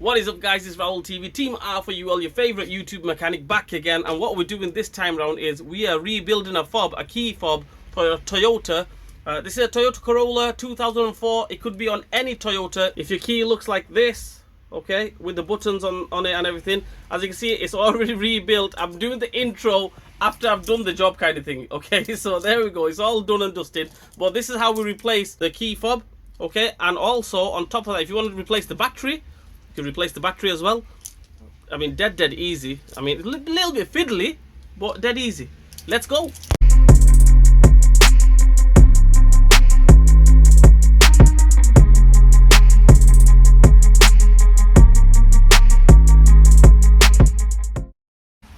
What is up, guys? It's Raul TV, Team R for you all, your favourite YouTube mechanic, back again. And what we're doing this time around is we are rebuilding a fob, a key fob for a Toyota. This is a Toyota Corolla 2004. It could be on any Toyota. If your key looks like this, okay, with the buttons on it and everything, as you can see, it's already rebuilt. I'm doing the intro after I've done the job kind of thing, okay? So there we go, it's all done and dusted. But this is how we replace the key fob, okay? And also, on top of that, if you want to replace the battery, you can replace the battery as well. I mean, dead easy. I mean, a little bit fiddly, but dead easy. Let's go.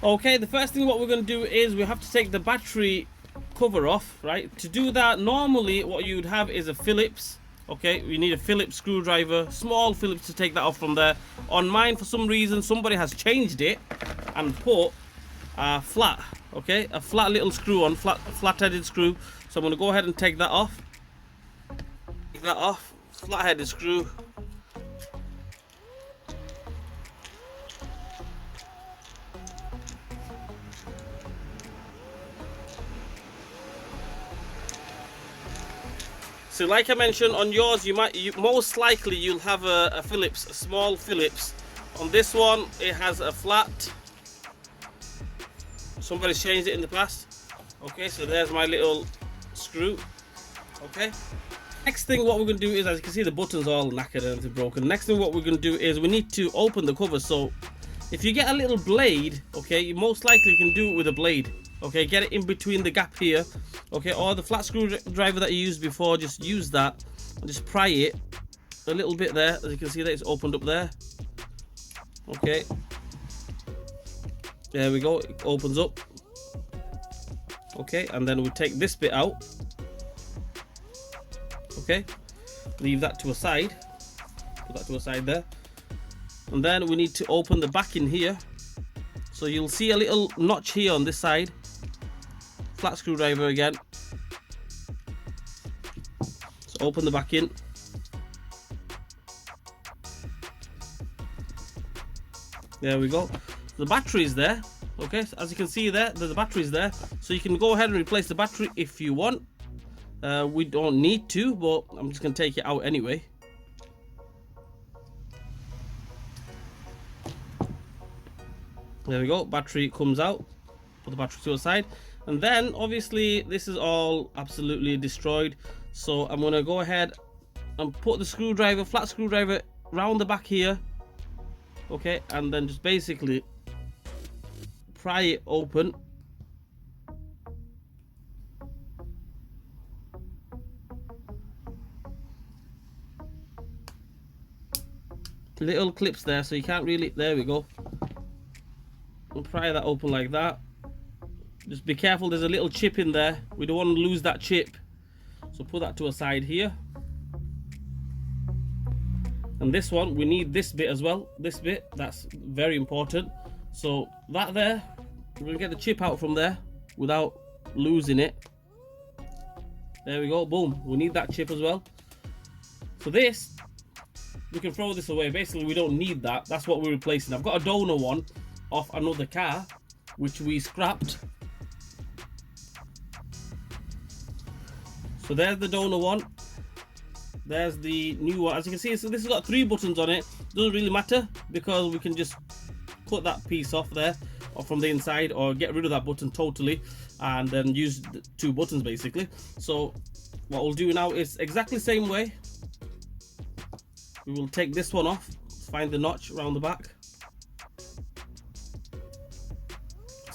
Okay, the first thing what we're going to do is we have to take the battery cover off, right? To do that, normally what you would have is a Phillips. Okay, we need a Phillips screwdriver, small Phillips, to take that off from there. On mine, for some reason, somebody has changed it and put a flat, okay, a flat little screw on, flat-headed screw. So I'm going to go ahead and take that off. Take that off, flat-headed screw. So like I mentioned, on yours most likely you'll have a Phillips, a small Phillips. On this one it has a flat. Somebody's changed it in the past. Okay, so there's my little screw. Okay. Next thing what we're going to do is, as you can see, the button's all knackered and it's broken. Next thing what we're going to do is we need to open the cover. So if you get a little blade, okay, you most likely can do it with a blade. Okay, get it in between the gap here, okay, or the flat screwdriver that you used before, just use that and just pry it a little bit there. As you can see, that it's opened up there. Okay, there we go, it opens up. Okay, and then we take this bit out. Okay, leave that to a side, put that to a side there, and then we need to open the back in here. So you'll see a little notch here on this side. Flat screwdriver again. So open the back in. There we go. The battery is there. Okay, so as you can see there, the battery is there. So you can go ahead and replace the battery if you want. We don't need to, but I'm just going to take it out anyway. There we go. Battery comes out. Put the battery to the side. And then obviously this is all absolutely destroyed, so I'm going to go ahead and put the screwdriver, flat screwdriver, round the back here, okay, and then just basically pry it open. Little clips there, so you can't really, there we go, and pry that open like that. Just be careful, there's a little chip in there. We don't want to lose that chip. So put that to a side here. And this one, we need this bit as well. This bit, that's very important. So that there, we're going to get the chip out from there without losing it. There we go, boom. We need that chip as well. So this, we can throw this away. Basically, we don't need that. That's what we're replacing. I've got a donor one off another car, which we scrapped. So there's the donor one. There's the new one. As you can see, so this has got 3 buttons on it. Doesn't really matter because we can just cut that piece off there, or from the inside, or get rid of that button totally, and then use the 2 buttons basically. So what we'll do now is exactly the same way. We will take this one off. Find the notch around the back.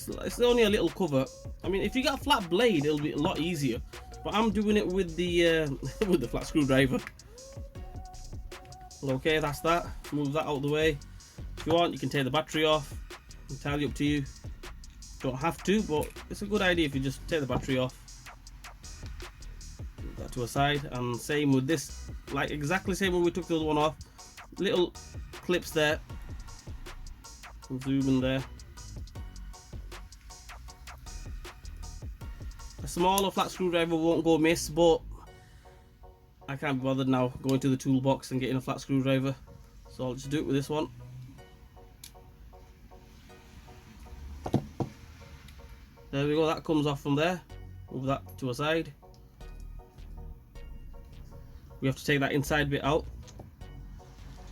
It's only a little cover. I mean, if you got a flat blade, it'll be a lot easier. But I'm doing it with the with the flat screwdriver. Okay, that's that. Move that out of the way. If you want, you can take the battery off. Entirely up to you. Don't have to, but it's a good idea if you just take the battery off. Put that to a side, and same with this. Like exactly the same when we took the other one off. Little clips there. Zoom in there. A smaller flat screwdriver won't go miss, but I can't be bothered now going to the toolbox and getting a flat screwdriver. So I'll just do it with this one. There we go, that comes off from there. Move that to a side. We have to take that inside bit out.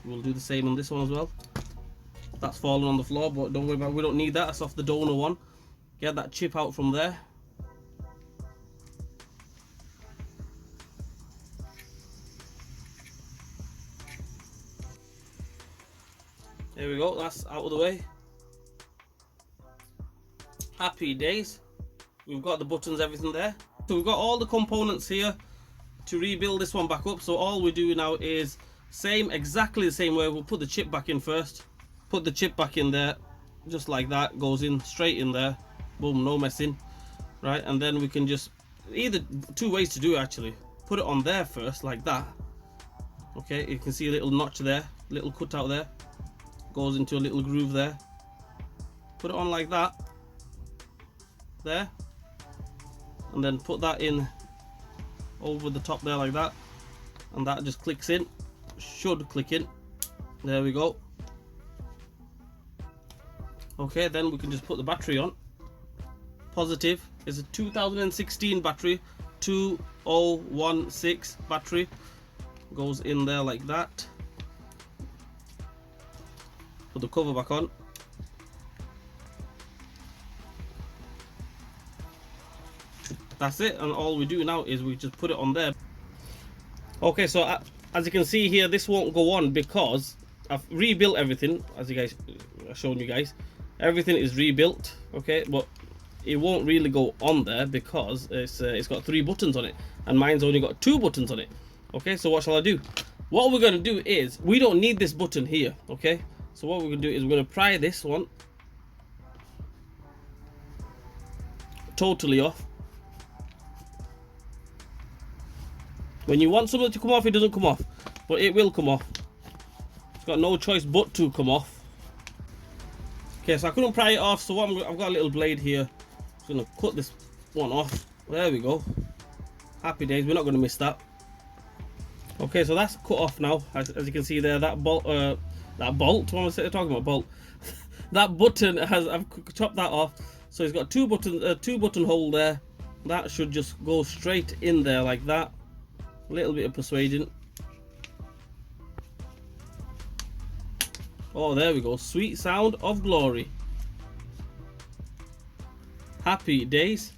We'll do the same on this one as well. That's fallen on the floor, but don't worry about it, we don't need that. That's off the donor one. Get that chip out from there. There we go, that's out of the way. Happy days. We've got the buttons, everything there. So we've got all the components here to rebuild this one back up. So all we do now is exactly the same way. We'll put the chip back in first. Put the chip back in there, just like that. Goes in straight in there. Boom, no messing. Right, and then we can just, either two ways to do it actually. Put it on there first, like that. Okay, you can see a little notch there, little cutout there. Goes into a little groove there. Put it on like that. There. And then put that in over the top there like that, and that just clicks in, should click in. There we go. Okay, then we can just put the battery on. Positive is a 2016 battery, 2016 battery. Goes in there like that. Put the cover back on. That's it, and all we do now is we just put it on there. Okay, so as you can see here, this won't go on because I've rebuilt everything. As you guys, I've shown you guys, everything is rebuilt. Okay, but it won't really go on there because it's got 3 buttons on it, and mine's only got 2 buttons on it. Okay, so what shall I do? What we're gonna do is, we don't need this button here. Okay, so what we're gonna do is we're gonna pry this one totally off. When you want something to come off, it doesn't come off, but it will come off. It's got no choice but to come off. Okay, so I couldn't pry it off, so I've got a little blade here. I'm gonna cut this one off. There we go. Happy days, we're not gonna miss that. Okay, so that's cut off now. As you can see there, that bolt, what am I talking about? Bolt. That button I've chopped that off. So it's got 2 buttons, 2 button hole there. That should just go straight in there like that. A little bit of persuading. Oh, there we go. Sweet sound of glory. Happy days.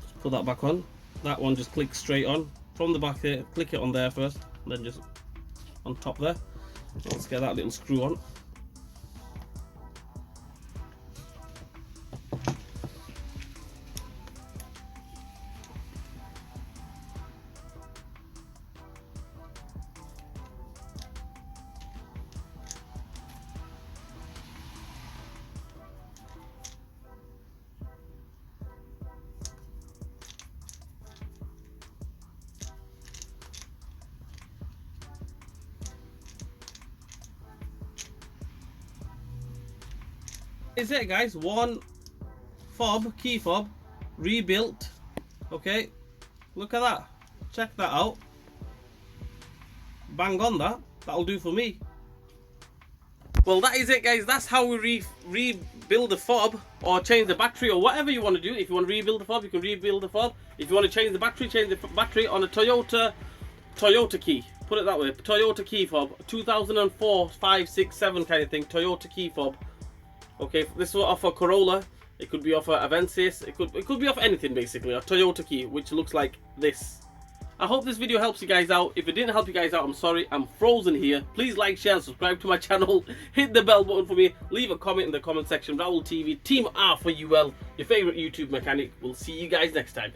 Just put that back on. That one just clicks straight on from the back there. Click it on there first, and then just on top there. Let's get that little screw on. Is it, guys? One fob, key fob, rebuilt. Okay, look at that. Check that out. Bang on that. That'll do for me. Well, that is it, guys. That's how we rebuild the fob, or change the battery, or whatever you want to do. If you want to rebuild the fob, you can rebuild the fob. If you want to change the battery on a Toyota key. Put it that way. Toyota key fob, 2004, 5, 6, 7 kind of thing. Toyota key fob. Okay, this will off a Corolla. It could be off a Avensis. It could be off anything basically. A Toyota key, which looks like this. I hope this video helps you guys out. If it didn't help you guys out, I'm sorry. I'm frozen here. Please like, share, and subscribe to my channel. Hit the bell button for me. Leave a comment in the comment section. Raoul TV, Team R for UL, your favorite YouTube mechanic. We'll see you guys next time.